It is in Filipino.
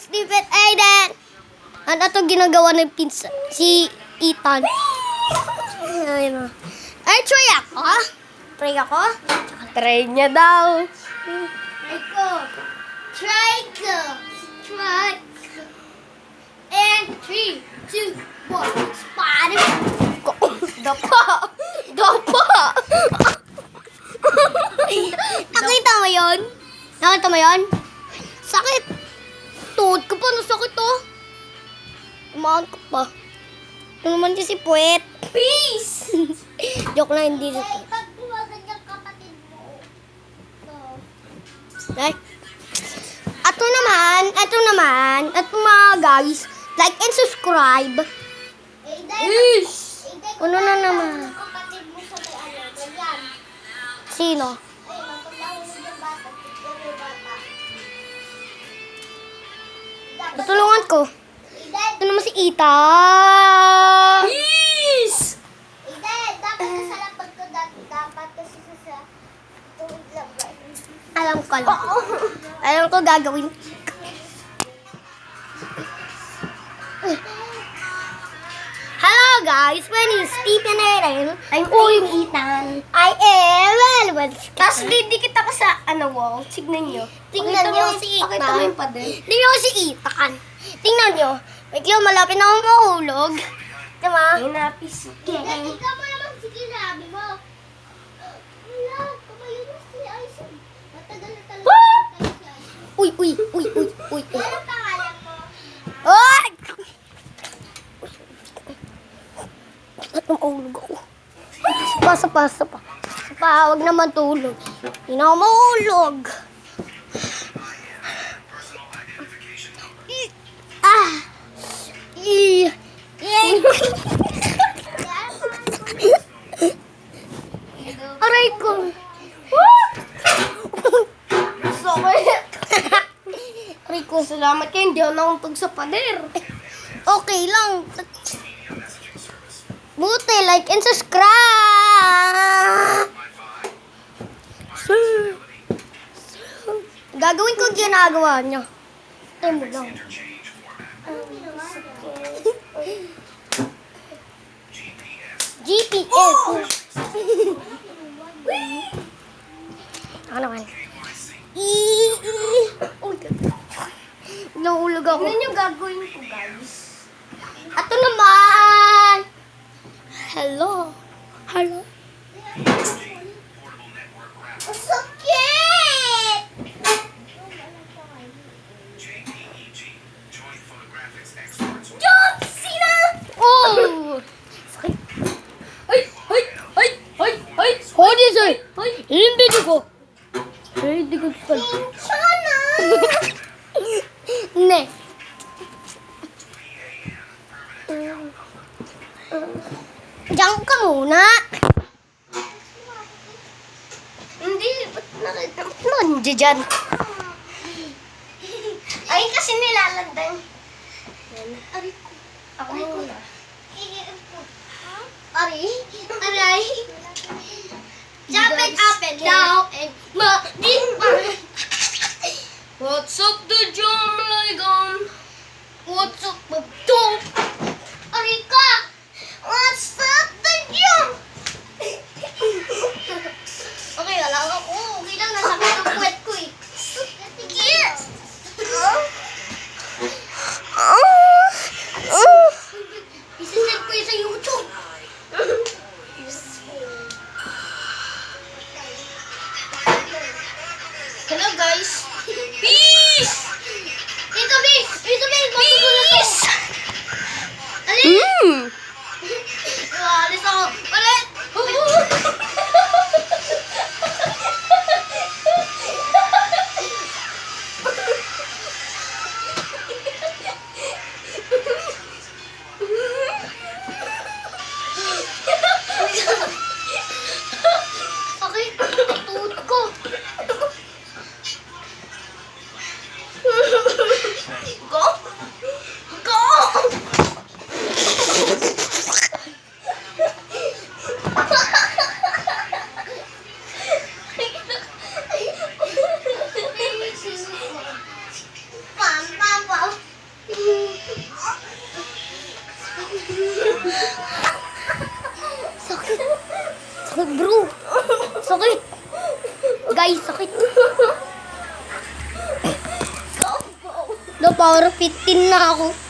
Stupid Aiden! Ano ito ginagawa ng pinsan? Si Ethan. Ay, no. Ay, try ako? Try ako? Try niya daw. Try ko. Try ko. Try ko. And 3, 2, 1. Spider. Dapa! Dapa! Nakita mo yun? Nakita mo yun? Sakit. Tuhod ko pa, nasakit to. Tumahan ko pa. Ito naman si Puwet. Peace! Joke lang, hindi ito. Ay. Ito naman, mga guys, like and subscribe. Peace! Ano na naman? Sino? Tutulungan ko. Ito naman si Ita. Peace! Alam ko lang. Alam ko gagawin. Hello guys, my name is Stephen Aaron. I'm yung Ethan. I am well. Tapos didikit ako sa wall. Tignan nyo. Tingnan nyo si Ethan. Pakita mo yung pader. Tingnan mo si Ethan. Tingnan nyo. Wait lang, malapit na akong mahulog. Diba? Hinapis. Ikaw mo naman sige sabi mo. Wala, kumayo na si Aisen. Matagal na talaga. Uy. Anong pangalan mo? Oy! At mahulog ako. Sapa. Huwag naman tulog. Hindi na ako mahulog. Aray ko. Sakit. Aray ko. Salamat kayo, hindi ako nauntog sa pader. Okay lang. Buti, like and subscribe. Gagawin ko ang ginagawa niya. Tayo mo lang. GPS. Ako naman. Nahulog ako. Tignan nyo gagawin ko, guys. Ito naman. Hello. Sakit! John Cena! Oh! Sakit. Ay! Hold it, sir. Hindi ko. Hindi ko. Sana! Ne. Diyan ka muna. Hindi, ba't nakita mo? Nandiyan dyan. Ay, kasi nilalandan. Aray ko. Ako muna. Aray. Jump it up and down and What's up the Jamaican? what's up the dog? Aray ka! What's up the dog? Okay, wala ako. Okay lang, nasakit ang puwet ko eh. Sige! Isasend ko yun sa YouTube. Hello, guys. Peace! Tito Bis! Peace! Mm. Alis ako. Ulit! Okay, tuhod ko. Go! Pam, pam, pam. Do, power 15 na ako.